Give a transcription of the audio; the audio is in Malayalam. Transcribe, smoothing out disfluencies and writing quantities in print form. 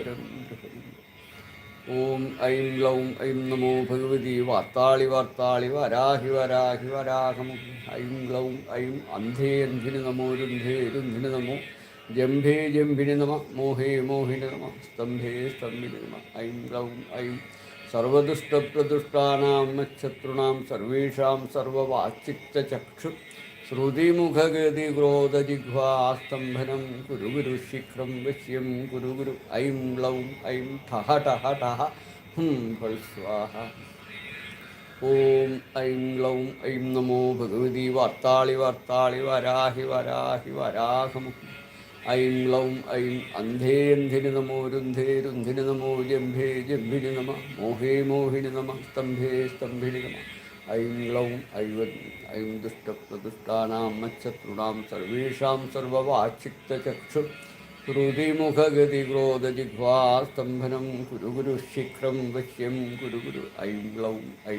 ഈശ്വരം ഓം ഐം ഗ്ലൗം ഐം നമോ ഭഗവതി വാർത്താളി വാർത്താളി വരാഹി വരാഹി വരാഹമുഖി ഐം ഗ്ലൗം ഐം അന്ധേ അന്ധിന് നമോ രുന്ധേ രുന്ധിന് നമോ ജംഭേ ജംഭിന് നമ മോഹേ മോഹിന് നമ സ്തംഭേ സ്തംഭിന് നമ ഐം ഗ്ലൗം ഐം സർവദുഷ്ടപ്രദുഷ്ടാനാം നക്ഷത്രുണാം സർവേഷാം സർവവാചിത്തചക്ഷു ശ്രുതിമുഖഗതിക്രോധജിഹ്വാസ്തംഭനം കുരു ഗുരു ശീഘ്രം വശ്യം കുരു ഗുരു ഐം ലൗം ഐം ഠഹ ഠഹ ഠഹ ഫൽ സ്വാഹ ഓം ഐം ലൗം ഐം നമോ ഭഗവതി വാർത്താളി വാർത്താളി വരാഹി വരാഹി വരാഹമുഖി ഐം ലൗം ഐം അന്ധേ അന്ധിന് നമോ രുന്ധേ രുന്ധിന് നമോ ജംഭേ ജംഭിന് നമ മോഹേ മോഹിന് നമ സ്തംഭേ സ്തംഭിന് നമ ഐം ഗ്ലൗം ഐം ദുഷ്ടപ്രദുഷ്ടാനാം നക്ഷത്രുണാം സർവേഷാം സർവവാചിത്തചക്ഷു ശ്രുതിമുഖഗതിക്രോധജിഹ്വാസ്തംഭനം കുരു ഗുരു ശീഘ്രം വശ്യം കുരു ഗുരു ഐം ഗ്ലൗം ഐം